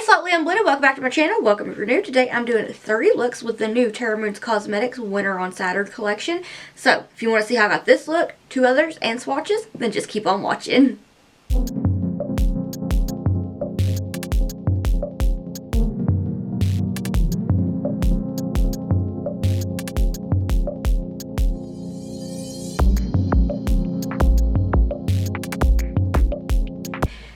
Slightly Unblended, welcome back to my channel. Welcome if you're new. Today I'm doing 30 looks with the new Terra Cosmetics Winter on Saturn collection. So if you want to see how I got this look, 2 others, and swatches, then just keep on watching.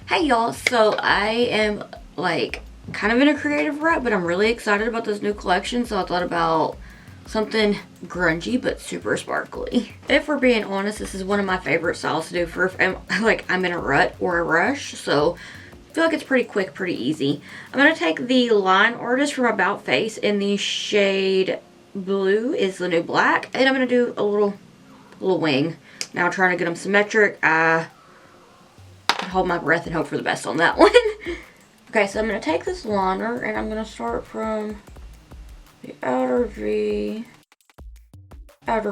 Hey y'all, so I am like kind of in a creative rut, but I'm really excited about this new collection, so I thought about something grungy but super sparkly. If we're being honest, this is one of my favorite styles to do for if I'm in a rut or a rush, so I feel like it's pretty quick, pretty easy. I'm going to take the Line Artist from About Face in the shade Blue is the New Black, and I'm going to do a little wing. Now I'm trying to get them symmetric. Hold my breath and hope for the best on that one. Okay, so I'm going to take this liner and I'm going to start from the outer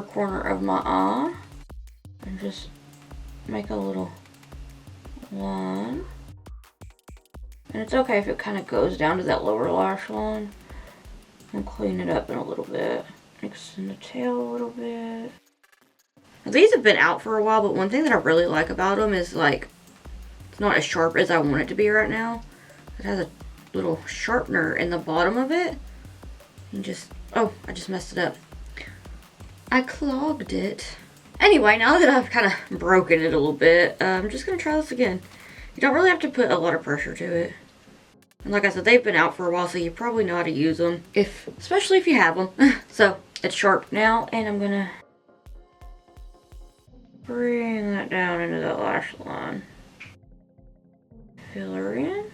corner of my eye and just make a little line. And it's okay if it kind of goes down to that lower lash line. And clean it up in a little bit. Extend the tail a little bit. Now, these have been out for a while, but one thing that I really like about them is like it's not as sharp as I want it to be right now. It has a little sharpener in the bottom of it. And just, oh, I just messed it up. I clogged it. Anyway, now that I've kind of broken it a little bit, I'm just going to try this again. You don't really have to put a lot of pressure to it. And like I said, they've been out for a while, so you probably know how to use them, especially if you have them. So, it's sharp now, and I'm going to bring that down into that lash line. Fill her in.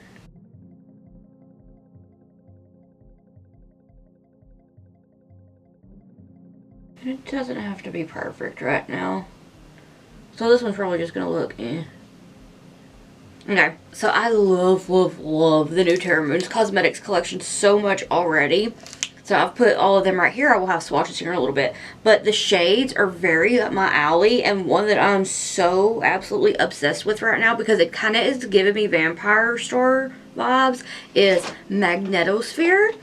And it doesn't have to be perfect right now. So this one's probably just gonna look Okay, so I love the new Terra Cosmetics collection so much already. So I've put all of them right here. I will have swatches here in a little bit. But the shades are very up my alley. And one that I'm so absolutely obsessed with right now, because it kind of is giving me Vampire Store vibes, is Magnetosphere.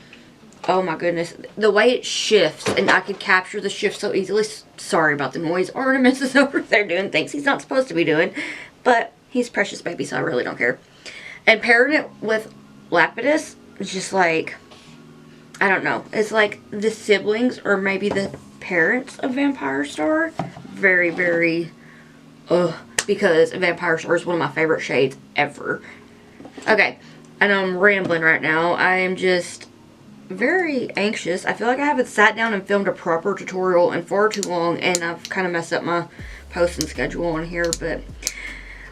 Oh my goodness. The way it shifts, and I can capture the shift so easily. Sorry about the noise. Ornaments is over there doing things he's not supposed to be doing. But he's precious baby, so I really don't care. And pairing it with Lapidus is just like, I don't know. It's like the siblings or maybe the parents of Vampire Star. Very, very, because Vampire Star is one of my favorite shades ever. Okay, I know I'm rambling right now. I am just very anxious. I feel like I haven't sat down and filmed a proper tutorial in far too long, and I've kind of messed up my posting schedule on here, but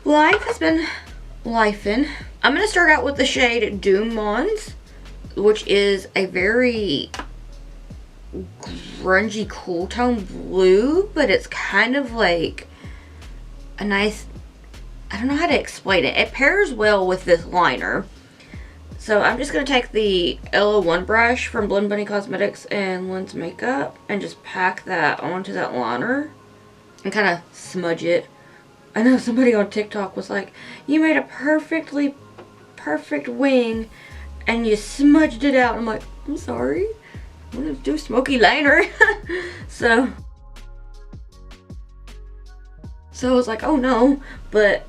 life has been lifing. I'm going to start out with the shade Doom Mons, which is a very grungy cool tone blue, but it's kind of like a nice, I don't know how to explain it. It pairs well with this liner. So I'm just going to take the LO1 brush from Blend Bunny Cosmetics and Lens Makeup and just pack that onto that liner and kind of smudge it. I know somebody on TikTok was like, you made a perfect wing and you smudged it out. I'm like, I'm sorry. I'm going to do smoky liner. So I was like, oh no. But,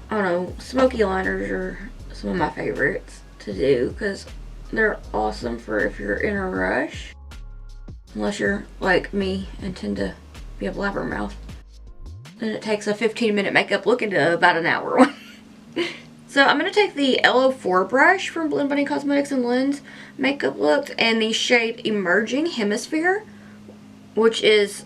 I don't know, smoky liners are some of my favorites to do because they're awesome for if you're in a rush. Unless you're like me and tend to be a blabbermouth. Then it takes a 15-minute makeup look into about an hour. So I'm going to take the LO4 brush from Blend Bunny Cosmetics and Lens Makeup Looks and the shade Emerging Hemisphere, which is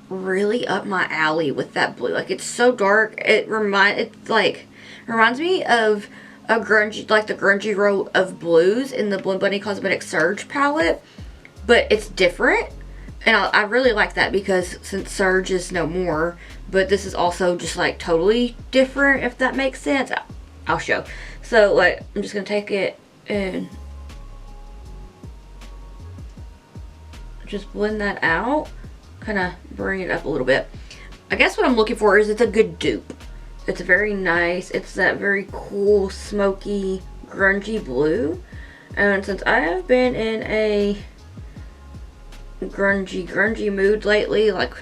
really up my alley with that blue. Like, it's so dark. It reminds me of a grungy, like the grungy row of blues in the Blend Bunny Cosmetics Surge palette, but it's different. And I really like that because since Surge is no more, but this is also just like totally different, if that makes sense. I'll show. So like, I'm just gonna take it and just blend that out, kind of bring it up a little bit. I guess what I'm looking for is it's a good dupe. It's very nice. It's that very cool, smoky, grungy blue. And since I have been in a grungy mood lately, like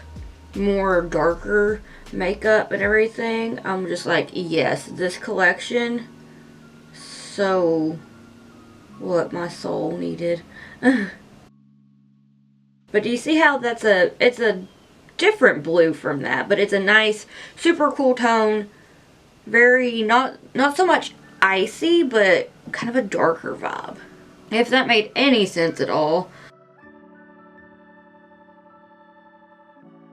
more darker makeup and everything, I'm just like, yes, this collection, so what my soul needed. But do you see how it's a different blue from that, but it's a nice, super cool tone, very, not so much icy, but kind of a darker vibe, if that made any sense at all.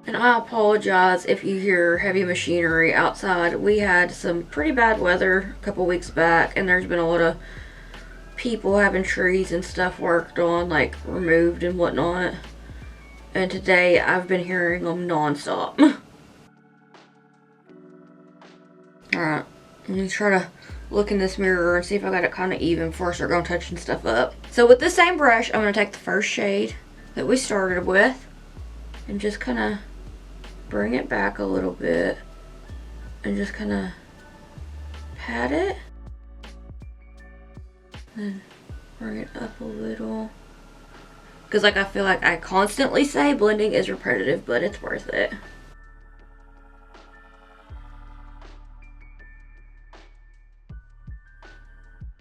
And I apologize if you hear heavy machinery outside. We had some pretty bad weather a couple weeks back, and there's been a lot of people having trees and stuff worked on, like removed and whatnot. And today I've been hearing them non-stop. Alright, let me try to look in this mirror and see if I got it kind of even before I start going touching stuff up. So with the same brush, I'm going to take the first shade that we started with and just kind of bring it back a little bit and just kind of pat it. Then bring it up a little. Because like I feel like I constantly say blending is repetitive, but it's worth it.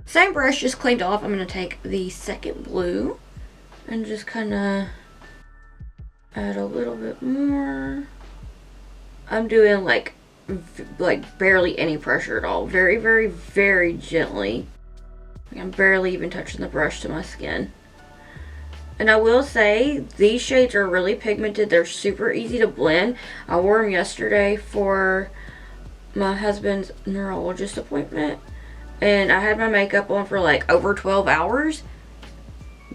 Same brush, just cleaned off. I'm going to take the second blue and just kind of add a little bit more. I'm doing like barely any pressure at all. Very, very, very gently. I'm barely even touching the brush to my skin. And I will say, these shades are really pigmented. They're super easy to blend. I wore them yesterday for my husband's neurologist appointment. And I had my makeup on for like over 12 hours.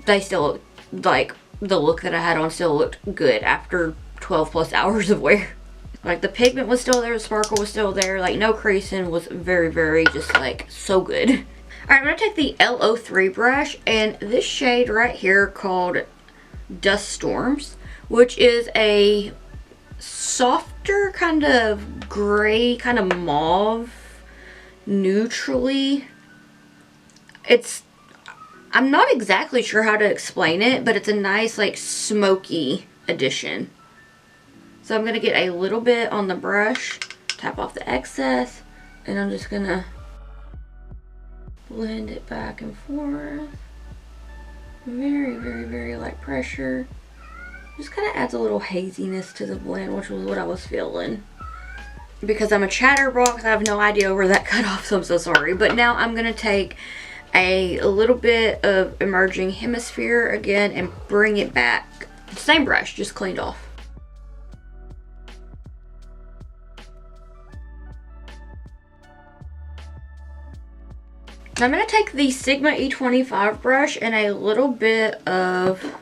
They still, like, the look that I had on still looked good after 12 plus hours of wear. Like, the pigment was still there, the sparkle was still there. Like, no creasing, was very, very just like so good. Alright, I'm going to take the LO3 brush, and this shade right here called Dust Storms, which is a softer kind of gray, kind of mauve, neutrally. I'm not exactly sure how to explain it, but it's a nice like smoky addition. So I'm going to get a little bit on the brush, tap off the excess, and I'm just going to blend it back and forth. Very, very, very light pressure. Just kind of adds a little haziness to the blend, which was what I was feeling. Because I'm a chatterbox, I have no idea where that cut off, so I'm so sorry. But now I'm going to take a little bit of Emerging Hemisphere again and bring it back. Same brush, just cleaned off. I'm going to take the Sigma E25 brush and a little bit of,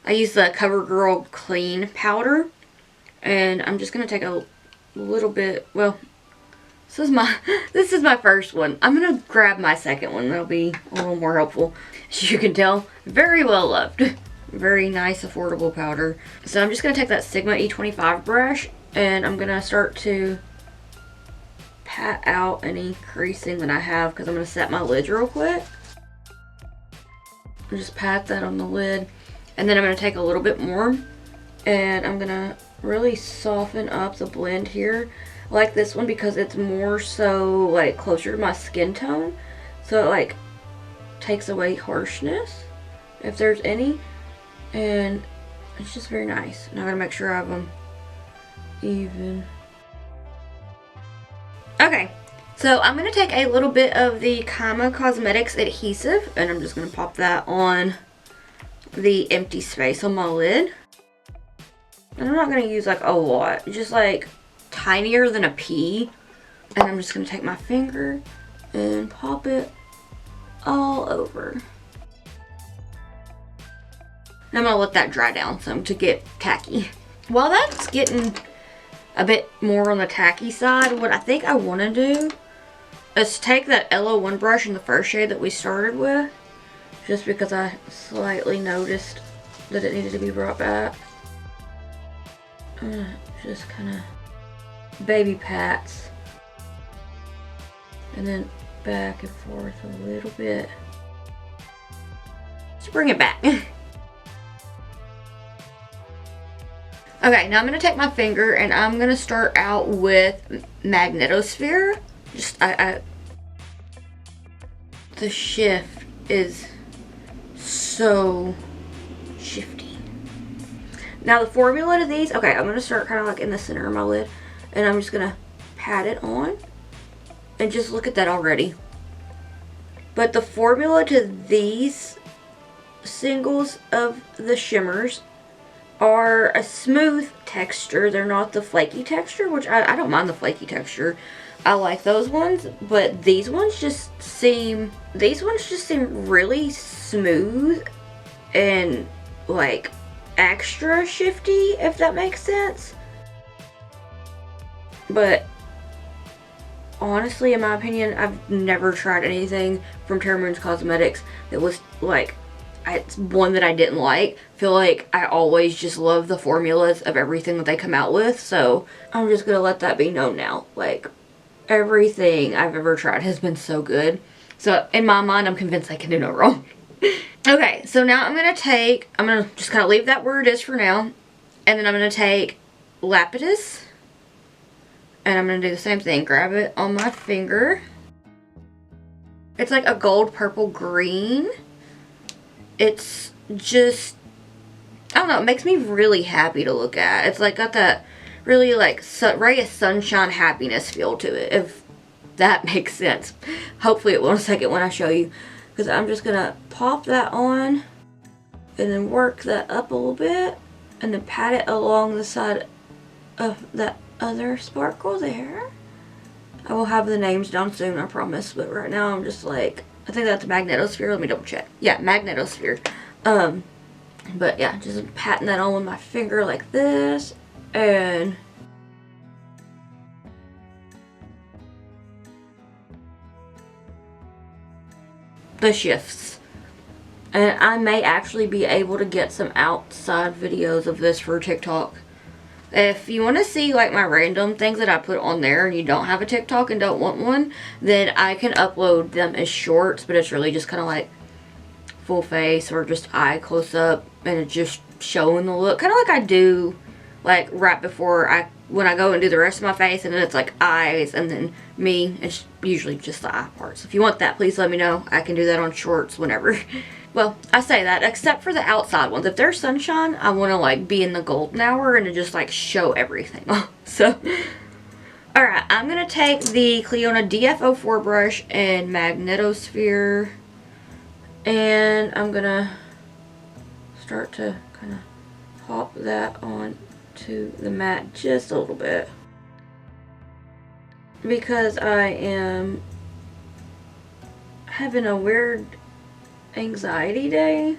I use the CoverGirl Clean powder. And I'm just going to take a little bit, well, this is my first one. I'm going to grab my second one. That'll be a little more helpful. As you can tell, very well loved. Very nice, affordable powder. So I'm just going to take that Sigma E25 brush and I'm going to start to pat out any creasing that I have because I'm going to set my lid real quick. Just pat that on the lid. And then I'm going to take a little bit more and I'm going to really soften up the blend here. I like this one because it's more so like closer to my skin tone. So it like takes away harshness if there's any. And it's just very nice. Now I'm going to make sure I have them even. Okay, so I'm going to take a little bit of the Kama Cosmetics adhesive and I'm just going to pop that on the empty space on my lid. And I'm not going to use like a lot, just like tinier than a pea. And I'm just going to take my finger and pop it all over. And I'm going to let that dry down some to get tacky. While that's getting a bit more on the tacky side, what I think I want to do is take that LO1 brush in the first shade that we started with, just because I slightly noticed that it needed to be brought back. Just kind of baby pats and then back and forth a little bit. Let's bring it back. Okay, now I'm going to take my finger and I'm going to start out with Magnetosphere. The shift is so shifty. Now the formula to these, okay, I'm going to start kind of like in the center of my lid. And I'm just going to pat it on. And just look at that already. But the formula to these singles of the shimmers are a smooth texture. They're not the flaky texture, which I don't mind the flaky texture. I like those ones, but these ones just seem really smooth and like extra shifty, if that makes sense. But honestly, in my opinion, I've never tried anything from Terra Moon's Cosmetics that was like, it's one that I didn't like. I feel like I always just love the formulas of everything that they come out with, so I'm just gonna let that be known now. Like, everything I've ever tried has been so good. So in my mind, I'm convinced I can do no wrong. Okay, so now I'm gonna just kind of leave that where it is for now, and then I'm gonna take Lapidus, and I'm gonna do the same thing. Grab it on my finger. It's like a gold, purple, green. It's just, I don't know, it makes me really happy to look at. It's like got that really like ray of sunshine happiness feel to it, if that makes sense. Hopefully it will in a second when I show you. Because I'm just going to pop that on and then work that up a little bit and then pat it along the side of that other sparkle there. I will have the names down soon, I promise. But right now I'm just like, I think that's Magnetosphere. Let me double check. Yeah, Magnetosphere. But yeah, just patting that on with my finger like this. And the shifts. And I may actually be able to get some outside videos of this for TikTok. If you want to see like my random things that I put on there and you don't have a TikTok and don't want one, then I can upload them as shorts, but it's really just kind of like full face or just eye close up and it's just showing the look. Kind of like I do like right before when I go and do the rest of my face, and then it's like eyes and then me. It's usually just the eye part. So if you want that, please let me know. I can do that on shorts whenever. Well, I say that, except for the outside ones. If there's sunshine, I want to like be in the golden hour and just like show everything. So, alright, I'm going to take the Clionadh DF04 brush and Magnetosphere. And I'm going to start to kind of pop that on to the mat just a little bit. Because I am having a weird anxiety day.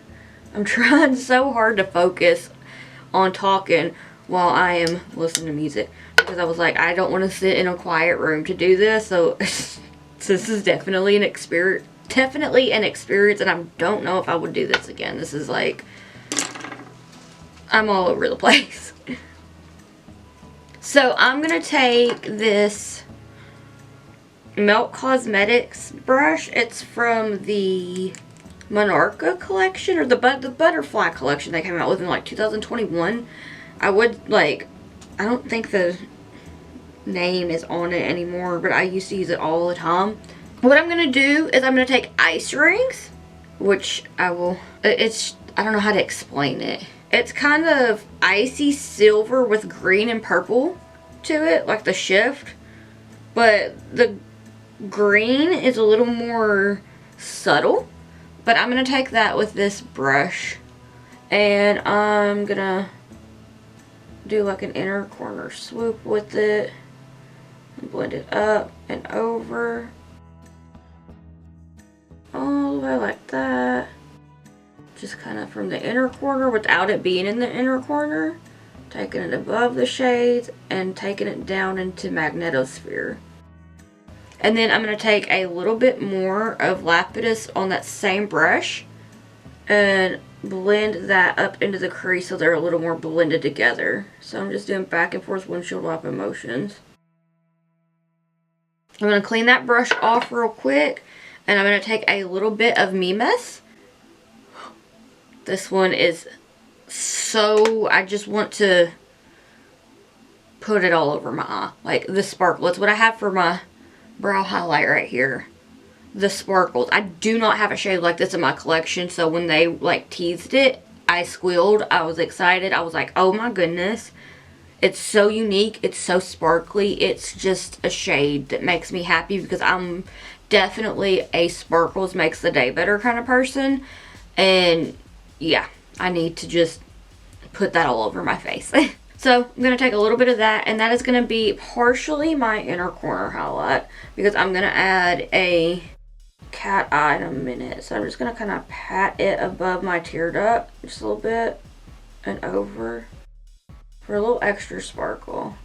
I'm trying so hard to focus on talking while I am listening to music, because I was like, I don't want to sit in a quiet room to do this. So this is definitely an experience, and I don't know if I would do this again. This is like, I'm all over the place. So I'm gonna take this Melt Cosmetics brush. It's from the Monarcha collection, or the Butterfly collection they came out with in like 2021. I don't think the name is on it anymore, but I used to use it all the time. What I'm gonna do is I'm gonna take ice rings, which I don't know how to explain it. It's kind of icy silver with green and purple to it, like the shift, but the green is a little more subtle. But I'm going to take that with this brush, and I'm going to do like an inner corner swoop with it, and blend it up and over, all the way like that. Just kind of from the inner corner without it being in the inner corner, taking it above the shades and taking it down into Magnetosphere. And then I'm going to take a little bit more of Lapidus on that same brush and blend that up into the crease so they're a little more blended together. So I'm just doing back and forth windshield wiper motions. I'm going to clean that brush off real quick. And I'm going to take a little bit of Me Mess. This one is so, I just want to put it all over my eye. Like the sparkle. It's what I have for my brow highlight right here. The sparkles. I do not have a shade like this in my collection. So when they like teased it, I squealed. I was excited. I was like, oh my goodness. It's so unique. It's so sparkly. It's just a shade that makes me happy because I'm definitely a sparkles makes the day better kind of person. And yeah, I need to just put that all over my face. So I'm going to take a little bit of that, and that is going to be partially my inner corner highlight because I'm going to add a cat eye in a minute. So I'm just going to kind of pat it above my tear duct just a little bit and over for a little extra sparkle.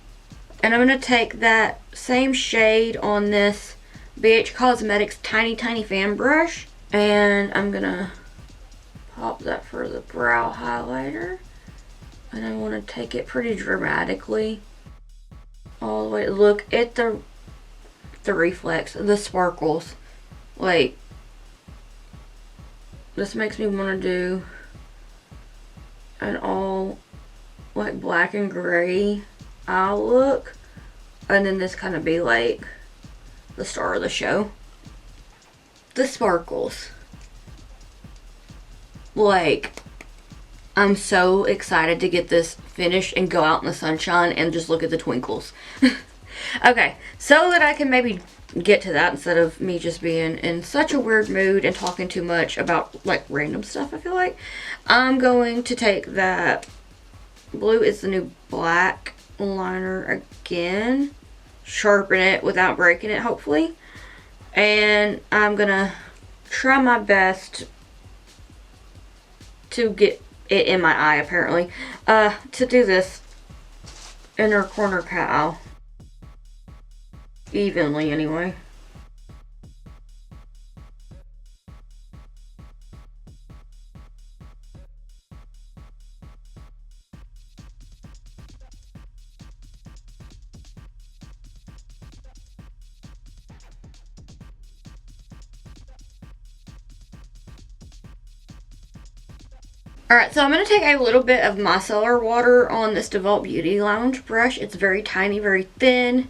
And I'm going to take that same shade on this BH Cosmetics tiny fan brush, and I'm going to pop that for the brow highlighter. And I want to take it pretty dramatically all the way. Look at the reflex, the sparkles. Like, this makes me want to do an all like black and gray eye look, and then this kind of be like the star of the show. The sparkles, like, I'm so excited to get this finished and go out in the sunshine and just look at the twinkles. Okay, so that I can maybe get to that instead of me just being in such a weird mood and talking too much about like random stuff, I feel like I'm going to take that Blue Is the New Black liner again, sharpen it without breaking it hopefully, and I'm gonna try my best to get it in my eye apparently, to do this inner corner cat evenly anyway. Alright, so I'm going to take a little bit of micellar water on this DeVault Beauty Lounge brush. It's very tiny, very thin.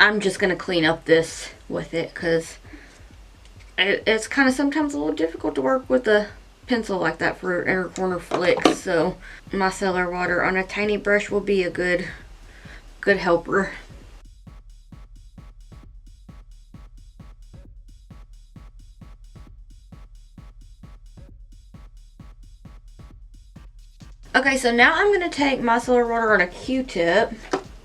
I'm just going to clean up this with it because it's kind of sometimes a little difficult to work with a pencil like that for inner corner flicks. So micellar water on a tiny brush will be a good helper. Okay, so now I'm going to take micellar water on a Q-tip,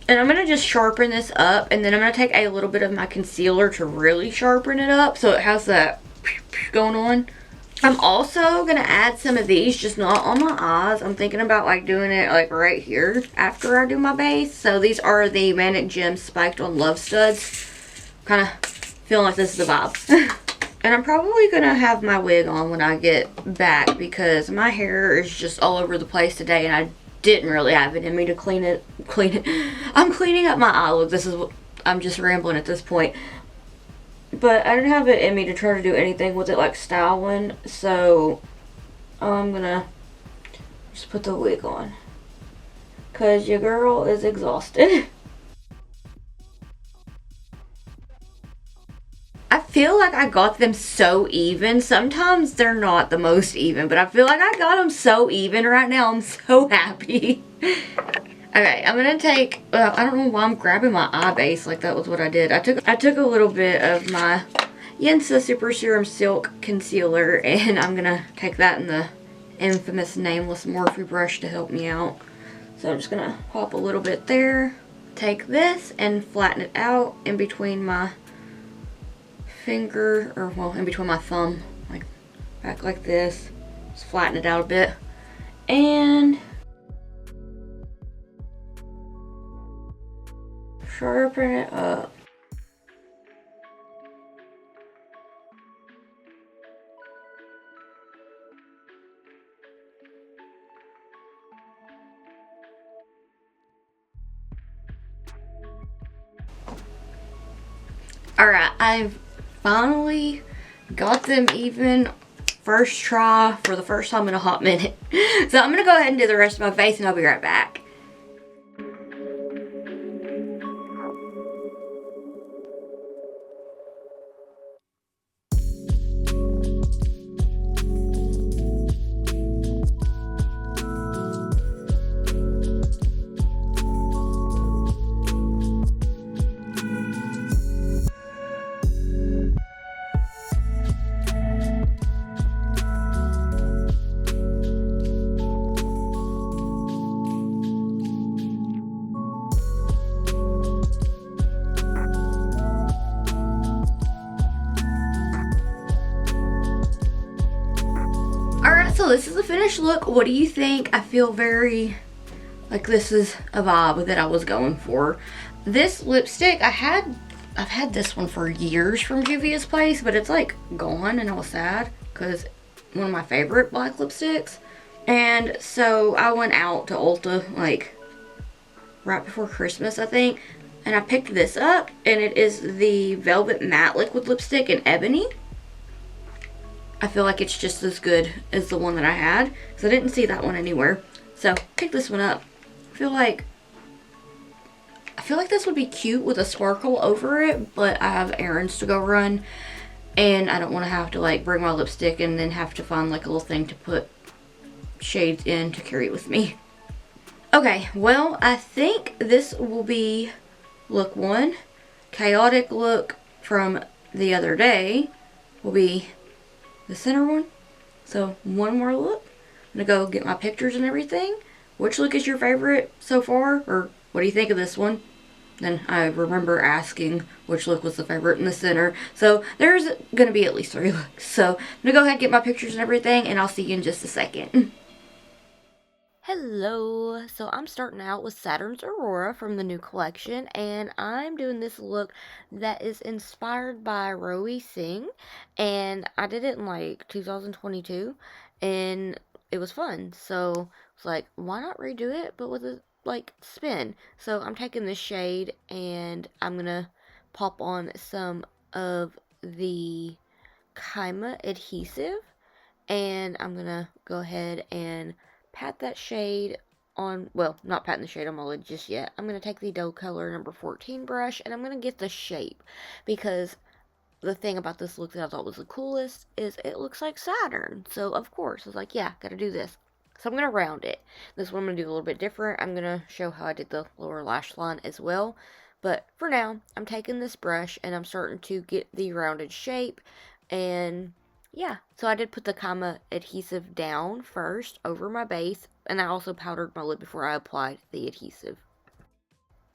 and I'm going to just sharpen this up, and then I'm going to take a little bit of my concealer to really sharpen it up so it has that going on. I'm also going to add some of these, just not on my eyes. I'm thinking about like doing it like right here after I do my base. So these are the Manic Gems Spiked on Love Studs. Kind of feeling like this is the vibe. And I'm probably going to have my wig on when I get back because my hair is just all over the place today and I didn't really have it in me to clean it. I'm cleaning up my eye look. This is what I'm just rambling at this point. But I didn't have it in me to try to do anything with it like styling. So I'm going to just put the wig on because your girl is exhausted. I feel like I got them so even. Sometimes they're not the most even, but I feel like I got them so even right now. I'm so happy. Okay, I'm gonna take, I don't know why I'm grabbing my eye base like that was what I did. I took a little bit of my Yensa Super Serum Silk Concealer, and I'm gonna take that in the infamous nameless Morphe brush to help me out. So I'm just gonna pop a little bit there. Take this and flatten it out in between my finger, or well, in between my thumb, like back like this. Just flatten it out a bit. And sharpen it up. Alright, I've finally got them even. First try for the first time in a hot minute. So I'm going to go ahead and do the rest of my face and I'll be right back. So this is the finished look. What do you think? I feel very like this is a vibe that I was going for. This lipstick, I've had this one for years from Juvia's Place, but it's like gone and I was sad because one of my favorite black lipsticks. And so I went out to Ulta like right before Christmas, I think, and I picked this up, and it is the Velvet Matte Liquid Lipstick in Ebony. I feel like it's just as good as the one that I had, because I didn't see that one anywhere. So, pick this one up. I feel like this would be cute with a sparkle over it, but I have errands to go run, and I don't want to have to like bring my lipstick and then have to find like a little thing to put shades in to carry with me. Okay, well, I think this will be look one. Chaotic look from the other day will be the center one. So one more look. I'm gonna go get my pictures and everything. Which look is your favorite so far? Or what do you think of this one? Then I remember asking which look was the favorite in the center. So there's gonna be at least 3 looks. So I'm gonna go ahead and get my pictures and everything, and I'll see you in just a second. Hello, so I'm starting out with Saturn's Aurora from the new collection, and I'm doing this look that is inspired by Rowie Singh, and I did it in like 2022, and it was fun, so it's like, why not redo it, but with a like spin? So I'm taking this shade, and I'm gonna pop on some of the Kaima adhesive, and I'm gonna go ahead and pat that shade on, well, not patting the shade on my lid just yet. I'm going to take the dough color number 14 brush, and I'm going to get the shape, because the thing about this look that I thought was the coolest is it looks like Saturn. So, of course, I was like, yeah, got to do this. So I'm going to round it. This one I'm going to do a little bit different. I'm going to show how I did the lower lash line as well. But for now, I'm taking this brush, and I'm starting to get the rounded shape, and yeah, so I did put the Kama adhesive down first over my base, and I also powdered my lid before I applied the adhesive.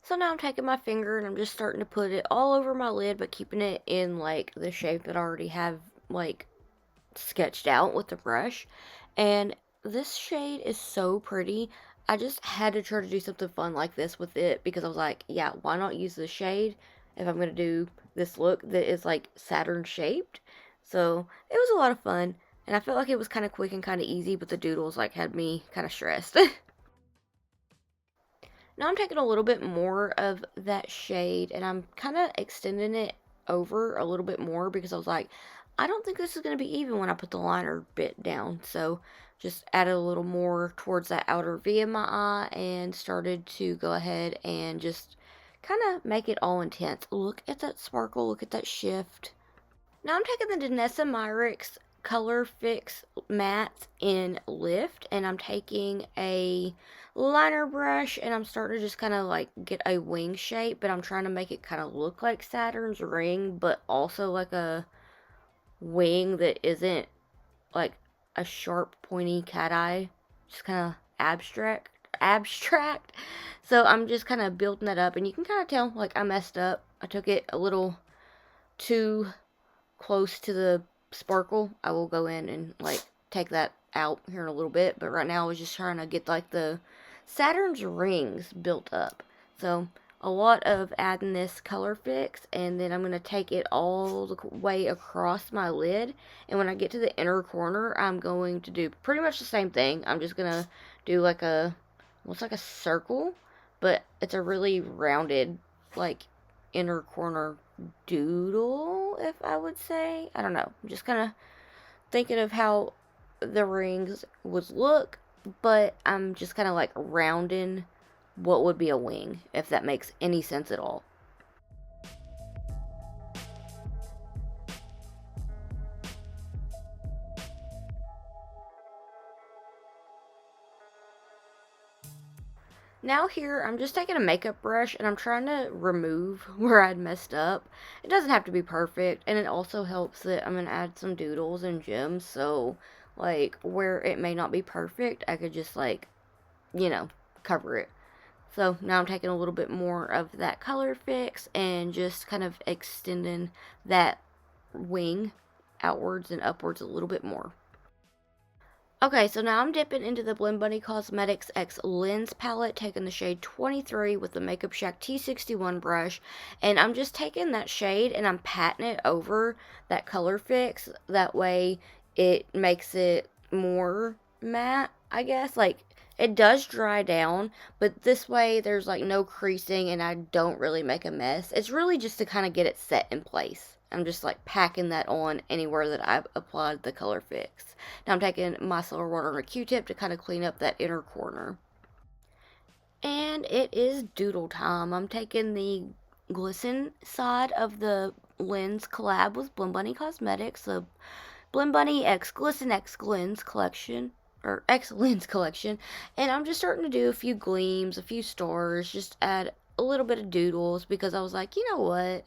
So now I'm taking my finger and I'm just starting to put it all over my lid, but keeping it in like the shape that I already have like sketched out with the brush. And this shade is so pretty. I just had to try to do something fun like this with it, because I was like, yeah, why not use the shade if I'm going to do this look that is like Saturn shaped? So it was a lot of fun, and I felt like it was kind of quick and kind of easy, but the doodles like had me kind of stressed. Now I'm taking a little bit more of that shade, and I'm kind of extending it over a little bit more, because I was like, I don't think this is going to be even when I put the liner bit down. So just added a little more towards that outer V of my eye, and started to go ahead and just kind of make it all intense. Look at that sparkle, look at that shift. Now I'm taking the Danessa Myricks Color Fix Matte in Lift, and I'm taking a liner brush, and I'm starting to just kind of like get a wing shape, but I'm trying to make it kind of look like Saturn's ring, but also like a wing that isn't like a sharp pointy cat eye, just kind of abstract. So I'm just kind of building that up, and you can kind of tell like I messed up. I took it a little too close to the sparkle. I will go in and like take that out here in a little bit, but right now I was just trying to get like the Saturn's rings built up. So a lot of adding this color fix, and then I'm going to take it all the way across my lid, and when I get to the inner corner, I'm going to do pretty much the same thing. I'm just going to do like a, looks like a circle, but it's a really rounded like inner corner doodle, if I would say. I don't know. I'm just kind of thinking of how the rings would look, but I'm just kind of like rounding what would be a wing, if that makes any sense at all. Now here, I'm just taking a makeup brush and I'm trying to remove where I'd messed up. It doesn't have to be perfect, and it also helps that I'm going to add some doodles and gems, so, like, where it may not be perfect, I could just, like, cover it. So now I'm taking a little bit more of that color fix and just kind of extending that wing outwards and upwards a little bit more. Okay, so now I'm dipping into the Blend Bunny Cosmetics X Lens palette, taking the shade 23 with the Makeup Shack T61 brush, and I'm just taking that shade and I'm patting it over that color fix. That way it makes it more matte, I guess. Like, it does dry down, but this way there's like no creasing and I don't really make a mess. It's really just to kind of get it set in place. I'm just like packing that on anywhere that I've applied the color fix. Now I'm taking my silver water and a Q-tip to kind of clean up that inner corner. And it is doodle time. I'm taking the glisten side of the lens collab with Blend Bunny Cosmetics, the Blend Bunny X Glisten X Lens collection, or X Lens collection, and I'm just starting to do a few gleams, a few stars, just add a little bit of doodles, because I was like, you know what,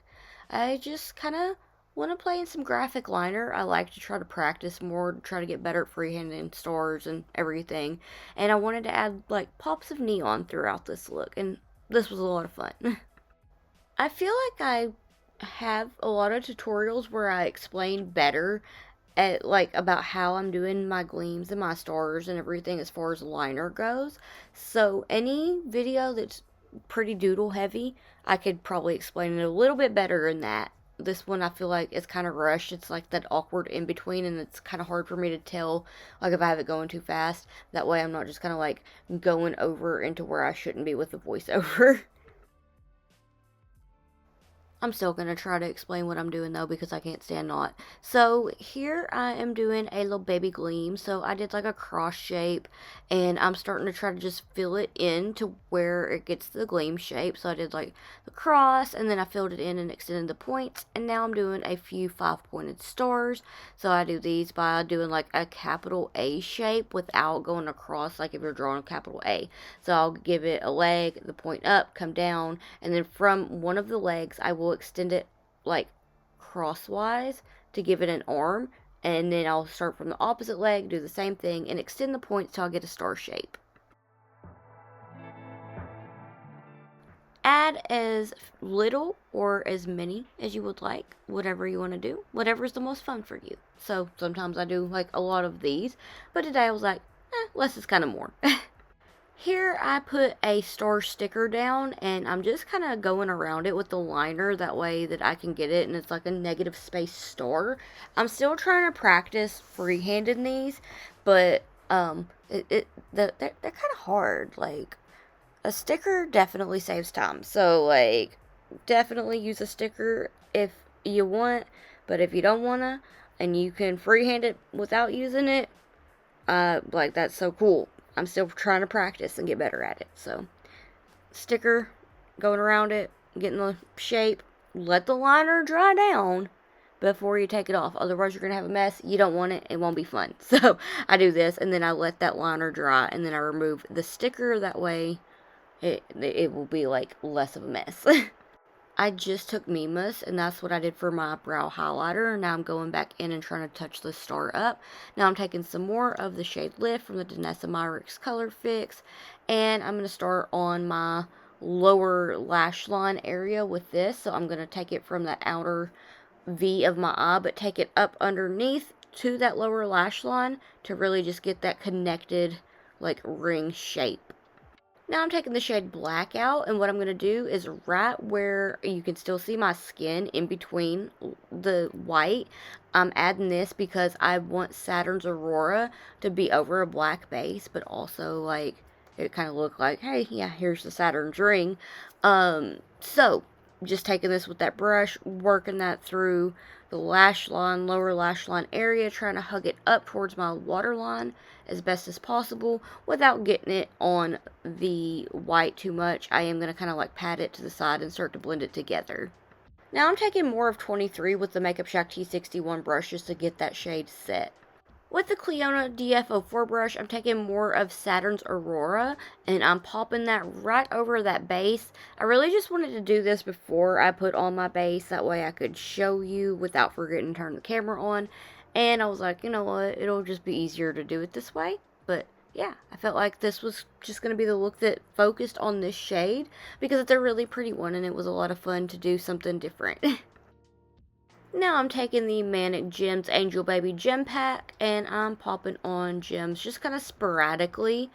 I just kind of want to play in some graphic liner. I like to try to practice more, to try to get better at freehanding stars and everything, and I wanted to add like pops of neon throughout this look, and this was a lot of fun. I feel like I have a lot of tutorials where I explain better at like about how I'm doing my gleams and my stars and everything as far as liner goes. So any video that's pretty doodle heavy, I could probably explain it a little bit better than that. This one I feel like it's kind of rushed. It's like that awkward in between, and it's kind of hard for me to tell like if I have it going too fast. That way I'm not just kind of like going over into where I shouldn't be with the voiceover. I'm still going to try to explain what I'm doing though, because I can't stand not. So here I am doing a little baby gleam. So I did like a cross shape, and I'm starting to try to just fill it in to where it gets the gleam shape. So I did like the cross, and then I filled it in and extended the points, and now I'm doing a few 5-pointed stars. So I do these by doing like a capital A shape without going across, like if you're drawing a capital A. So I'll give it a leg, the point up, come down, and then from one of the legs I will extend it like crosswise to give it an arm, and then I'll start from the opposite leg, do the same thing, and extend the points till I get a star shape. Add as little or as many as you would like, whatever you want to do, whatever is the most fun for you. So sometimes I do like a lot of these, but today I was like, less is kind of more. Here I put a star sticker down, and I'm just kind of going around it with the liner, that way that I can get it and it's like a negative space star. I'm still trying to practice freehanding these, but they're kind of hard. Like, a sticker definitely saves time, so like definitely use a sticker if you want, but if you don't wanna and you can freehand it without using it, like, that's so cool. I'm still trying to practice and get better at it. So, sticker, going around it, getting the shape. Let the liner dry down before you take it off. Otherwise, you're going to have a mess. You don't want it. It won't be fun. So, I do this, and then I let that liner dry, and then I remove the sticker. That way, it will be, like, less of a mess. I just took Mima's, and that's what I did for my brow highlighter. Now I'm going back in and trying to touch the star up. Now I'm taking some more of the shade Lift from the Danessa Myricks Color Fix, and I'm going to start on my lower lash line area with this. So I'm going to take it from the outer V of my eye, but take it up underneath to that lower lash line to really just get that connected, like, ring shape. Now I'm taking the shade Black out, and what I'm going to do is right where you can still see my skin in between the white, I'm adding this because I want Saturn's Aurora to be over a black base, but also, like, it kind of look like, hey, yeah, here's the Saturn's ring. So just taking this with that brush, working that through the lash line, lower lash line area, trying to hug it up towards my waterline as best as possible without getting it on the white too much. I am going to kind of like pat it to the side and start to blend it together. Now I'm taking more of 23 with the Makeup Shack T61 brush just to get that shade set. With the Clionadh DF04 brush, I'm taking more of Saturn's Aurora, and I'm popping that right over that base. I really just wanted to do this before I put on my base, that way I could show you without forgetting to turn the camera on. And I was like, you know what, it'll just be easier to do it this way. But yeah, I felt like this was just going to be the look that focused on this shade, because it's a really pretty one, and it was a lot of fun to do something different. Now I'm taking the Manic Gems Angel Baby Gem Pack, and I'm popping on gems just kind of sporadically,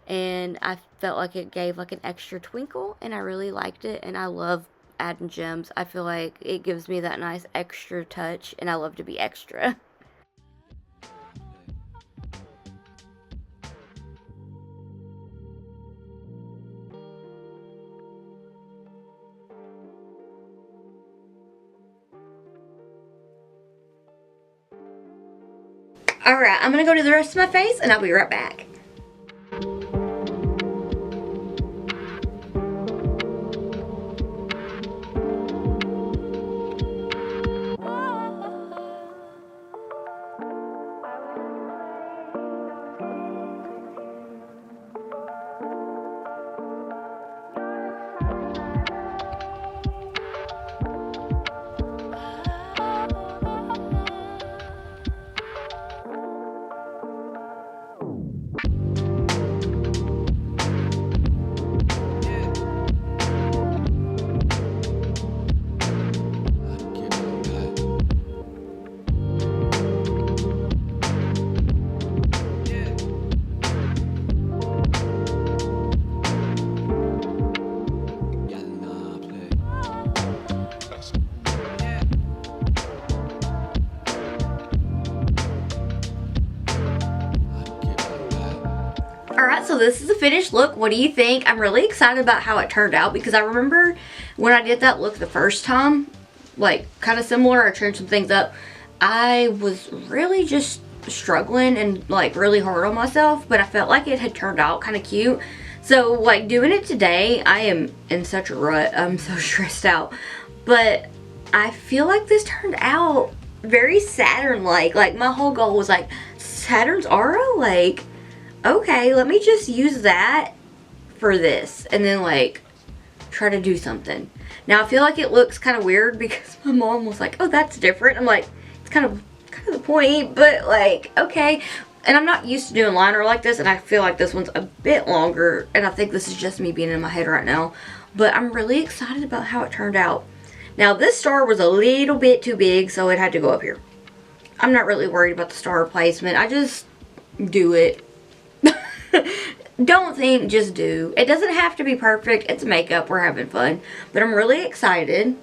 and I felt like it gave like an extra twinkle, and I really liked it, and I love adding gems. I feel like it gives me that nice extra touch, and I love to be extra. Alright, I'm gonna go do the rest of my face and I'll be right back. Alright, so this is the finished look. What do you think? I'm really excited about how it turned out, because I remember when I did that look the first time, like kind of similar, I changed some things up. I was really just struggling and like really hard on myself, but I felt like it had turned out kind of cute. So like doing it today, I am in such a rut. I'm so stressed out. But I feel like this turned out very Saturn-like. Like my whole goal was like, Saturn's aura? Like, okay, let me just use that for this and then like try to do something. Now I feel like it looks kind of weird because my mom was like, oh, that's different. I'm like, it's kind of the point, but like, okay. And I'm not used to doing liner like this, and I feel like this one's a bit longer, and I think this is just me being in my head right now. But I'm really excited about how it turned out. Now this star was a little bit too big, so it had to go up here. I'm not really worried about the star placement. I just do it. Don't think, just do. It doesn't have to be perfect. It's makeup. We're having fun. But I'm really excited.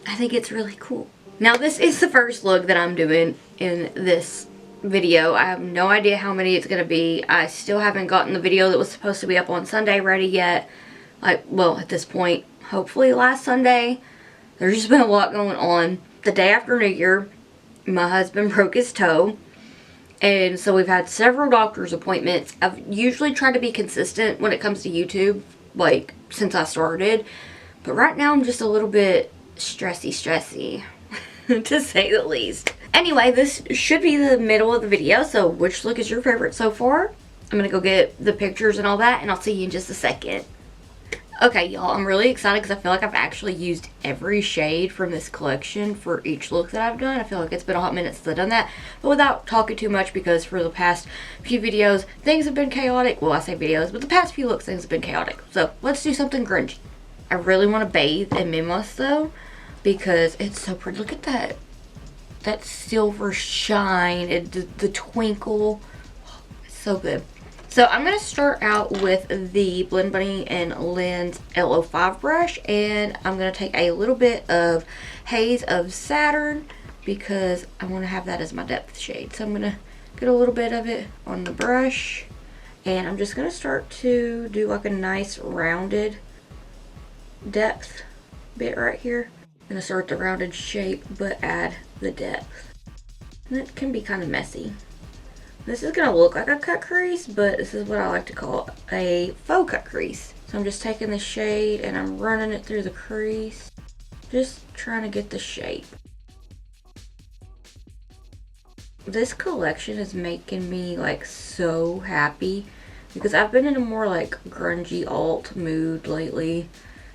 I think it's really cool. Now this is the first look that I'm doing in this video. I have no idea how many it's going to be. I still haven't gotten the video that was supposed to be up on Sunday ready yet. Like, well, at this point, hopefully last Sunday. There's just been a lot going on. The day after New Year, my husband broke his toe. And so we've had several doctor's appointments. I've usually tried to be consistent when it comes to YouTube, like, since I started. But right now I'm just a little bit stressy, to say the least. Anyway, this should be the middle of the video, so which look is your favorite so far? I'm gonna go get the pictures and all that, and I'll see you in just a second. Okay, y'all, I'm really excited because I feel like I've actually used every shade from this collection for each look that I've done. I feel like it's been a hot minute since I've done that, but without talking too much, because for the past few videos, things have been chaotic. Well, I say videos, but the past few looks, things have been chaotic. So let's do something grungy. I really want to bathe in Mimos though, because it's so pretty. Look at that. That silver shine, the twinkle. Oh, it's so good. So I'm going to start out with the Blend Bunny and Lens L05 brush, and I'm going to take a little bit of Haze of Saturn because I want to have that as my depth shade. So I'm going to get a little bit of it on the brush, and I'm just going to start to do like a nice rounded depth bit right here. I'm gonna start the rounded shape, but add the depth. And it can be kind of messy. This is gonna look like a cut crease, but this is what I like to call a faux cut crease. So I'm just taking the shade and I'm running it through the crease. Just trying to get the shape. This collection is making me like so happy because I've been in a more like grungy alt mood lately.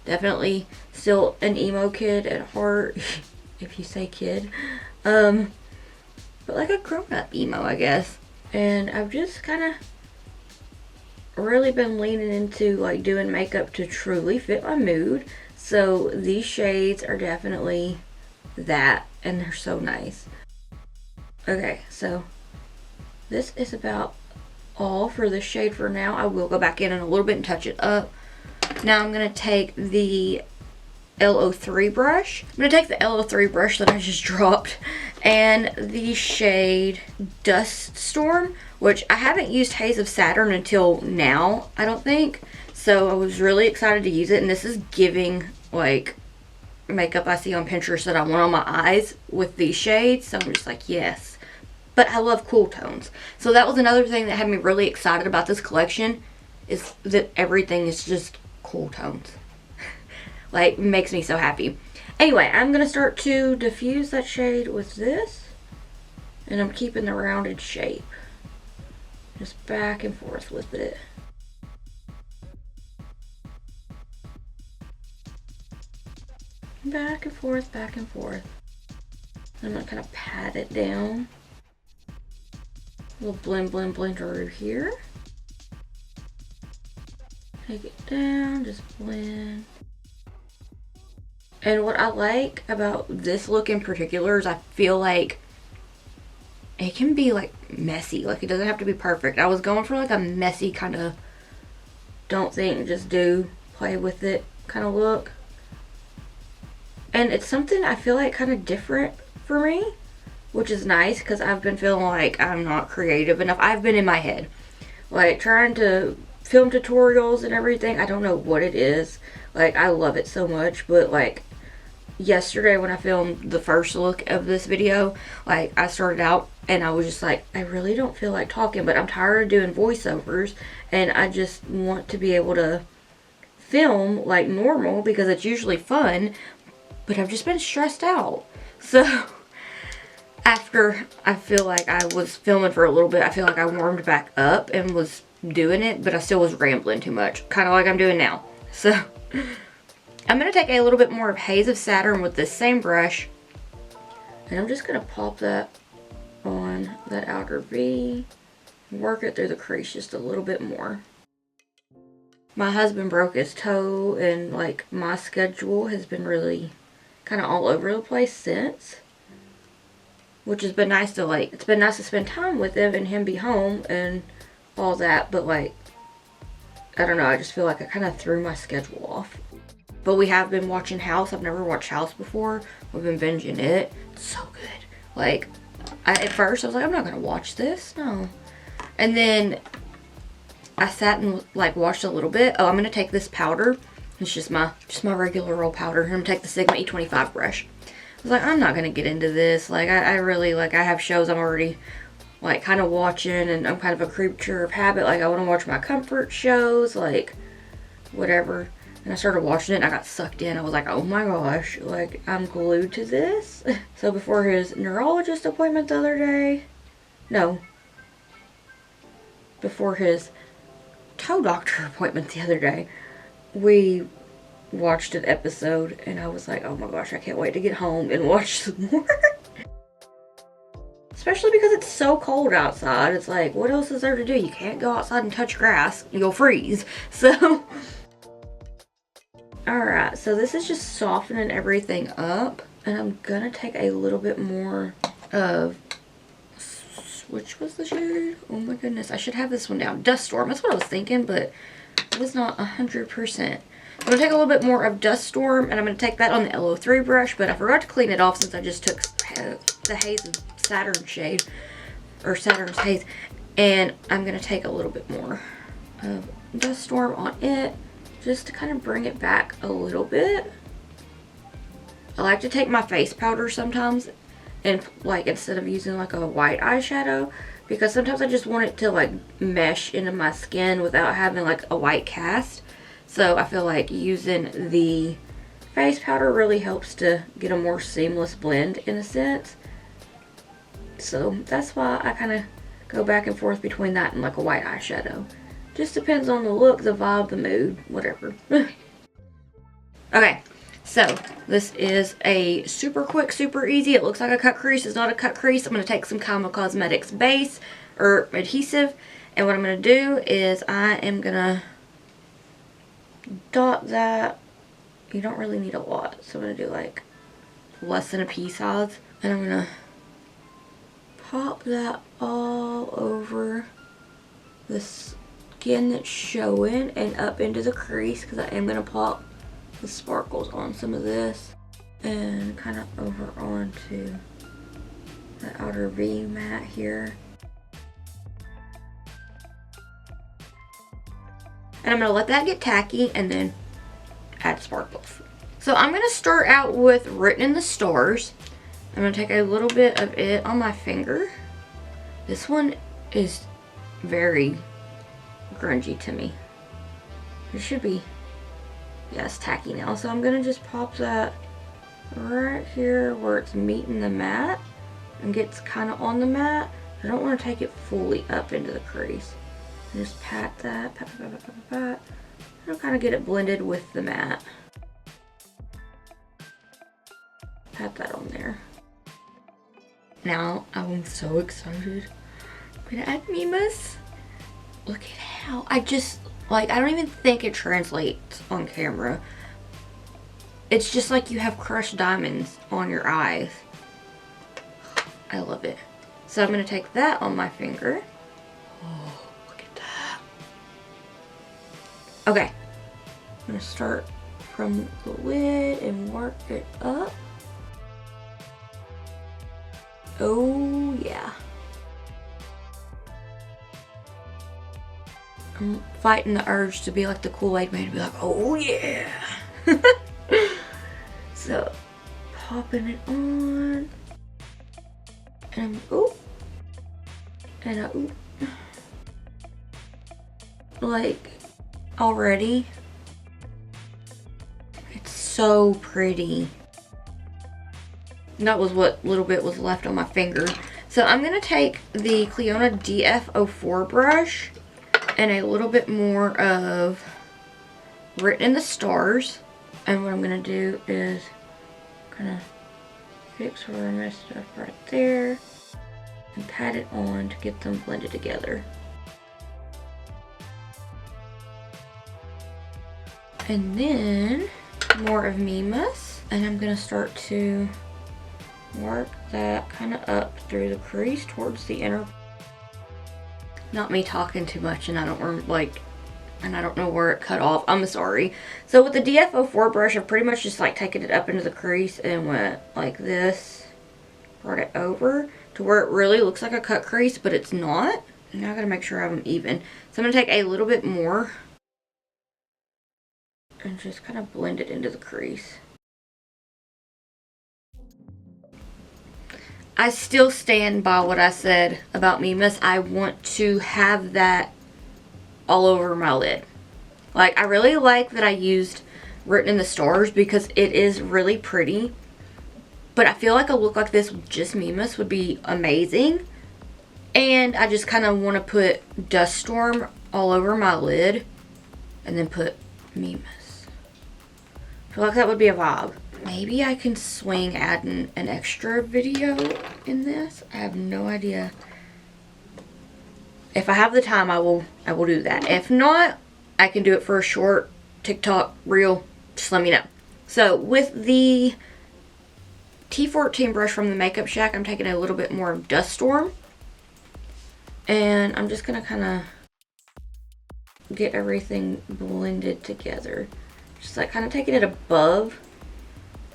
Definitely still an emo kid at heart, if you say kid. But like a grown-up emo, I guess. And I've just kind of really been leaning into like doing makeup to truly fit my mood. So these shades are definitely that, and they're so nice. Okay, so this is about all for this shade for now. I will go back in a little bit and touch it up. Now I'm going to take the LO3 brush. I'm going to take the LO3 brush that I just dropped and the shade Dust Storm, which I haven't used Haze of Saturn until now, I don't think. So I was really excited to use it, and this is giving like makeup I see on Pinterest that I want on my eyes with these shades. So I'm just like, yes. But I love cool tones. So that was another thing that had me really excited about this collection, is that everything is just cool tones. Like, makes me so happy. Anyway, I'm going to start to diffuse that shade with this. And I'm keeping the rounded shape. Just back and forth with it. Back and forth, back and forth. I'm going to kind of pat it down. A little blend, blend, blender here. Take it down, just blend. And what I like about this look in particular is I feel like it can be like messy. Like, it doesn't have to be perfect. I was going for like a messy kind of don't think, just do, play with it kind of look. And it's something I feel like kind of different for me, which is nice because I've been feeling like I'm not creative enough. I've been in my head, like trying to film tutorials and everything. I don't know what it is. Like, I love it so much, but like yesterday when I filmed the first look of this video, like I started out and I was just like, I really don't feel like talking, but I'm tired of doing voiceovers and I just want to be able to film like normal because it's usually fun, but I've just been stressed out. So after I feel like I was filming for a little bit, I feel like I warmed back up and was doing it, but I still was rambling too much, kind of like I'm doing now. So I'm going to take a little bit more of Haze of Saturn with this same brush, and I'm just going to pop that on that outer V, work it through the crease just a little bit more. My husband broke his toe, and like my schedule has been really kind of all over the place since, which has been nice to like, it's been nice to spend time with him and him be home and all that, but like, I don't know, I just feel like I kind of threw my schedule off. But we have been watching House. I've never watched House before. We've been binging it. It's so good. Like, at first I was like, I'm not gonna watch this, no. And then I sat and like watched a little bit. Oh, I'm gonna take this powder. It's just my regular roll powder. I'm gonna take the Sigma E25 brush. I was like, I'm not gonna get into this. Like, I really, like, I have shows I'm already like kind of watching, and I'm kind of a creature of habit. Like, I want to watch my comfort shows, like whatever. And I started watching it and I got sucked in. I was like, oh my gosh, like I'm glued to this. So before his neurologist appointment the other day, no, before his toe doctor appointment the other day, we watched an episode and I was like, oh my gosh, I can't wait to get home and watch some more. Especially because it's so cold outside. It's like, what else is there to do? You can't go outside and touch grass. You'll freeze. So alright, so this is just softening everything up. And I'm gonna take a little bit more of, which was the shade? Oh my goodness, I should have this one down. Dust Storm, that's what I was thinking, but it was not 100%. I'm gonna take a little bit more of Dust Storm, and I'm gonna take that on the LO3 brush, but I forgot to clean it off since I just took the Haze of Saturn shade, or Saturn's Haze, and I'm gonna take a little bit more of Dust Storm on it, just to kind of bring it back a little bit. I like to take my face powder sometimes and like instead of using like a white eyeshadow, because sometimes I just want it to like mesh into my skin without having like a white cast. So I feel like using the face powder really helps to get a more seamless blend in a sense. So that's why I kind of go back and forth between that and like a white eyeshadow. Just depends on the look, the vibe, the mood, whatever. Okay, so this is a super quick, super easy. It looks like a cut crease. It's not a cut crease. I'm going to take some Chimo Cosmetics base or adhesive. And what I'm going to do is I am going to dot that. You don't really need a lot. So I'm going to do like less than a pea size. And I'm going to pop that all over the skin that's showing and up into the crease, because I am going to pop the sparkles on some of this and kind of over onto the outer V mat here. And I'm going to let that get tacky and then add sparkles. So I'm going to start out with Written in the Stars. I'm going to take a little bit of it on my finger. This one is very grungy to me. It should be, yeah, it's tacky now. So I'm going to just pop that right here where it's meeting the mat and gets kind of on the mat. I don't want to take it fully up into the crease. And just pat that, pat, pat, pat, pat, pat, pat. And I'll kind of get it blended with the mat. Pat that on there. Now I'm so excited. I'm gonna add Mimas. Look at how I just like, I don't even think it translates on camera. It's just like you have crushed diamonds on your eyes. I love it. So I'm gonna take that on my finger. Oh, look at that. Okay, I'm gonna start from the lid and work it up. Oh yeah. I'm fighting the urge to be like the Kool-Aid man, to be like, oh yeah. So, popping it on. And ooh. And ooh. Like, already, it's so pretty. That was what little bit was left on my finger. So I'm going to take the Clionadh DF04 brush and a little bit more of Written in the Stars. And what I'm going to do is kind of fix where I messed up right there and pat it on to get them blended together. And then more of Mimas, and I'm going to start to work that kind of up through the crease towards the inner. Not me talking too much, and I don't know where it cut off. I'm sorry. So with the DF04 brush, I've pretty much just like taken it up into the crease and went like this, brought it over to where it really looks like a cut crease, but it's not. Now I gotta make sure I have them even. So I'm gonna take a little bit more and just kind of blend it into the crease. I still stand by what I said about Mimas. I want to have that all over my lid. Like, I really like that I used Written in the Stars because it is really pretty. But I feel like a look like this with just Mimas would be amazing. And I just kind of want to put Dust Storm all over my lid and then put Mimas. I feel like that would be a vibe. Maybe I can swing adding an extra video in this. I have no idea. If I have the time, I will do that. If not, I can do it for a short TikTok reel. Just let me know. So with the T14 brush from the Makeup Shack, I'm taking a little bit more of Dust Storm. And I'm just going to kind of get everything blended together. Just like kind of taking it above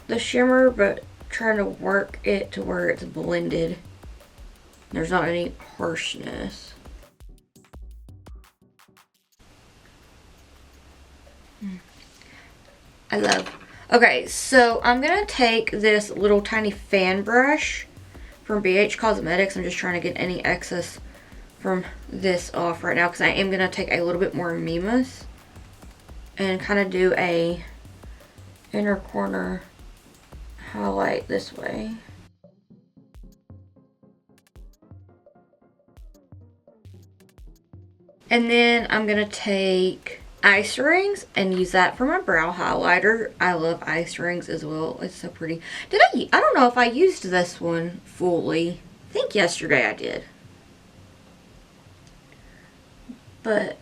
the shimmer, but trying to work it to where it's blended. There's not any harshness. I Okay, so I'm gonna take this little tiny fan brush from BH Cosmetics. I'm just trying to get any excess from this off right now because I am gonna take a little bit more Mimas and kind of do a inner corner highlight this way. And then I'm gonna take ice rings and use that for my brow highlighter. I love ice rings as well. It's so pretty. I don't know if I used this one fully. I think yesterday I did. But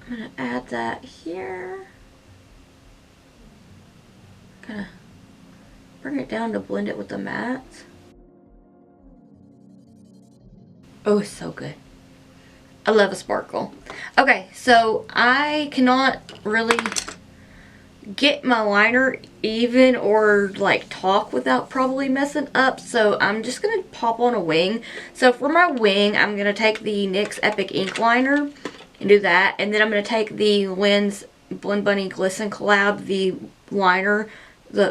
I'm gonna add that here. Gonna bring it down to blend it with the matte. Oh, it's so good. I love a sparkle. Okay, so I cannot really get my liner even or like talk without probably messing up. So I'm just gonna pop on a wing. So for my wing, I'm gonna take the NYX Epic Ink Liner and do that. And then I'm gonna take the Lens Blend Bunny Glisten Collab, the liner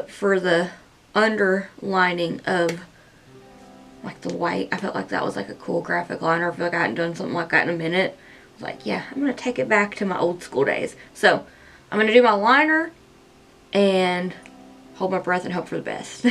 for the underlining of like the white. I felt like that was like a cool graphic liner. I feel like I hadn't done something like that in a minute. I was like, yeah, I'm gonna take it back to my old school days. So I'm gonna do my liner and hold my breath and hope for the best.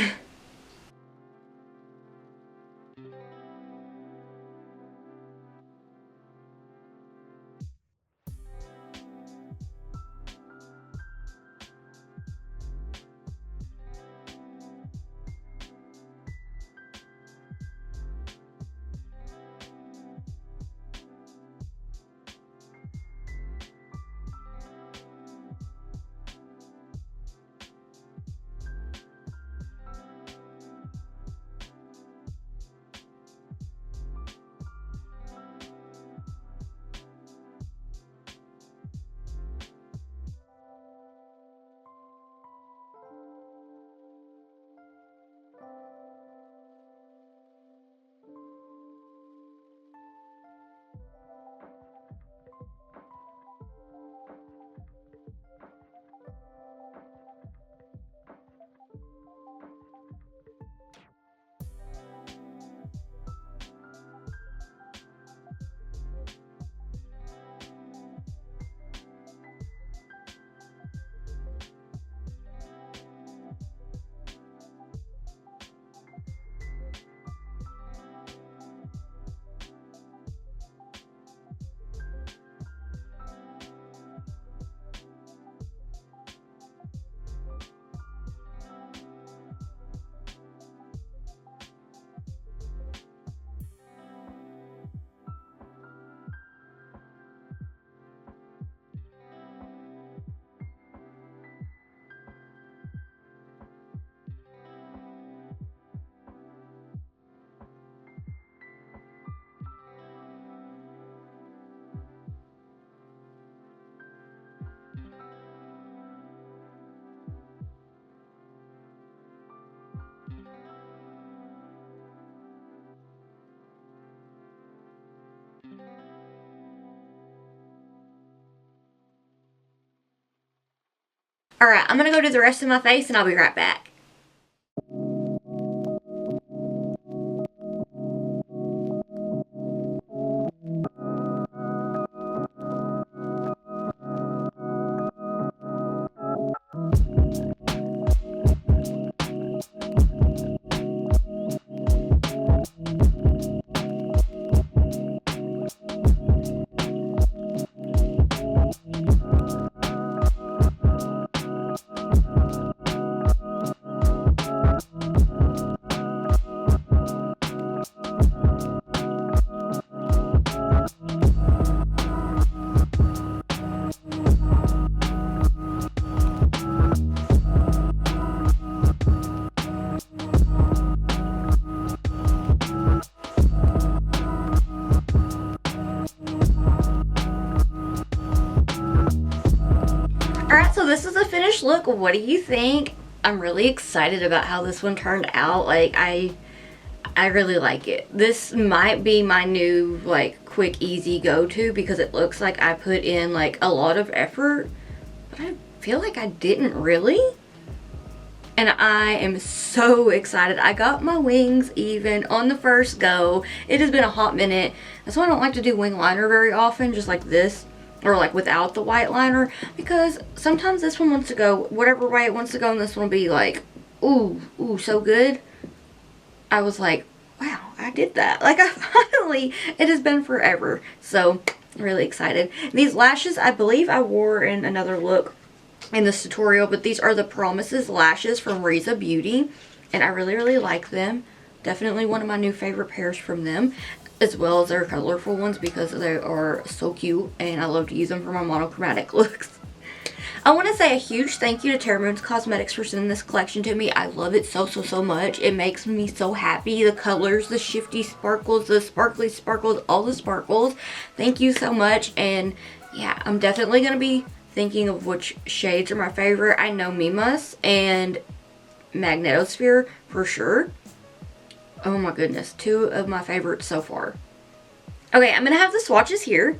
Alright, I'm gonna go do the rest of my face and I'll be right back. Alright, so this is the finished look. What do you think? I'm really excited about how this one turned out. Like, I really like it. This might be my new, like, quick, easy go-to because it looks like I put in, like, a lot of effort. But I feel like I didn't really. And I am so excited. I got my wings even on the first go. It has been a hot minute. That's why I don't like to do wing liner very often, just like this, or like without the white liner, because sometimes this one wants to go whatever way it wants to go, and this one will be like, ooh, so good. I was like, wow, I did that. Like, I finally, it has been forever. So, really excited. These lashes, I believe I wore in another look in this tutorial, but these are the Promises lashes from Riza Beauty, and I really like them. Definitely one of my new favorite pairs from them, as well as their colorful ones, because they are so cute and I love to use them for my monochromatic looks. I want to say a huge thank you to Terra Cosmetics for sending this collection to me. I love it so much. It makes me so happy. The colors, the shifty sparkles, the sparkly sparkles, all the sparkles. Thank you so much. And yeah, I'm definitely going to be thinking of which shades are my favorite. I know Mimas and Magnetosphere for sure. Oh my goodness, 2 of my favorites so far. Okay, I'm gonna have the swatches here.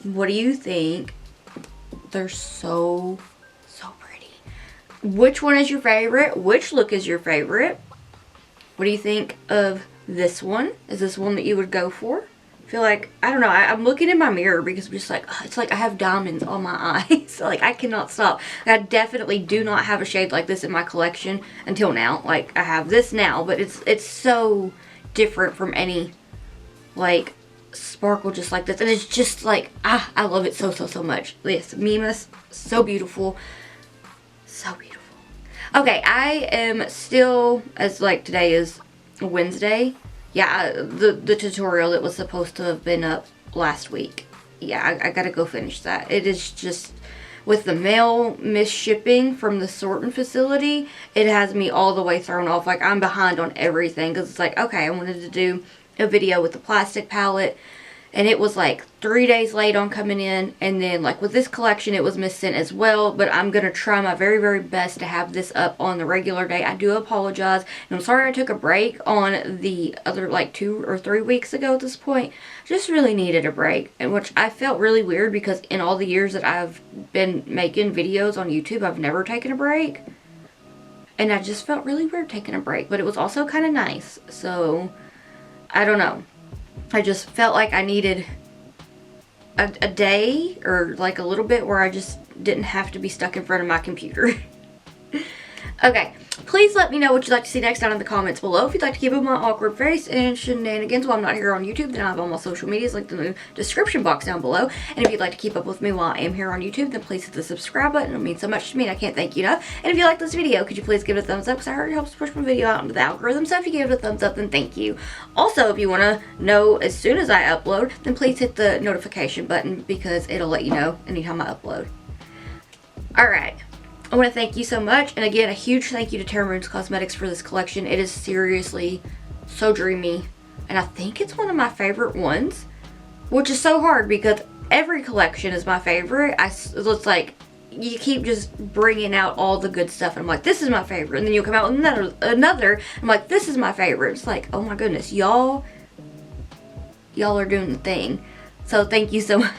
What do you think? They're so pretty. Which one is your favorite? Which look is your favorite? What do you think of this one? Is this one that you would go for? I feel like, I don't know, I'm looking in my mirror because I'm just like, it's like I have diamonds on my eyes. Like, I cannot stop. I definitely do not have a shade like this in my collection until now. Like, I have this now, but it's so different from any, like, sparkle just like this. And it's just like, I love it so much. This Mimas, so beautiful. So beautiful. Okay, I am still, as like today is Wednesday. Yeah, the tutorial that was supposed to have been up last week. Yeah, I gotta go finish that. It is just, with the mail misshipping from the sorting facility, it has me all the way thrown off. Like, I'm behind on everything because it's like, okay, I wanted to do a video with the plastic palette, and it was like 3 days late on coming in, and then like with this collection it was missent as well, but I'm gonna try my very best to have this up on the regular day. I do apologize, and I'm sorry I took a break on the other, like 2 or 3 weeks ago at this point. Just really needed a break, and which I felt really weird because in all the years that I've been making videos on YouTube, I've never taken a break, and I just felt really weird taking a break, but it was also kind of nice. So I don't know. I just felt like I needed a day or like a little bit where I just didn't have to be stuck in front of my computer. Okay, Please let me know what you'd like to see next down in the comments below. If you'd like to keep up my awkward face and shenanigans while I'm not here on YouTube, then I have all my social medias linked in the description box down below. And if you'd like to keep up with me while I am here on YouTube, then please hit the subscribe button. It means so much to me and I can't thank you enough. And if you like this video, could you please give it a thumbs up, because I heard it helps push my video out into the algorithm. So if you give it a thumbs up, then thank you. Also, if you want to know as soon as I upload, then please hit the notification button, because it'll let you know anytime I upload. Alright. I want to thank you so much, and again, a huge thank you to Terra Cosmetics for this collection. It is seriously so dreamy, and I think it's one of my favorite ones, which is so hard because every collection is my favorite. It's like you keep just bringing out all the good stuff, and I'm like, this is my favorite, and then you'll come out with another. I'm like, this is my favorite. It's like, oh my goodness, y'all are doing the thing. So thank you so much.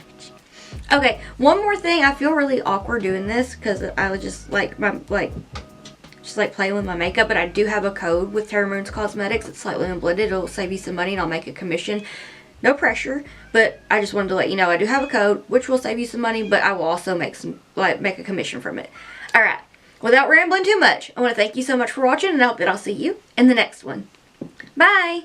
Okay, one more thing. I feel really awkward doing this because I was just like playing with my makeup, but I do have a code with Terra Cosmetics. It's slightly unblended. It'll save you some money and I'll make a commission. No pressure, but I just wanted to let you know I do have a code which will save you some money, but I will also make a commission from it. All right, without rambling too much, I want to thank you so much for watching, and I hope that I'll see you in the next one. Bye.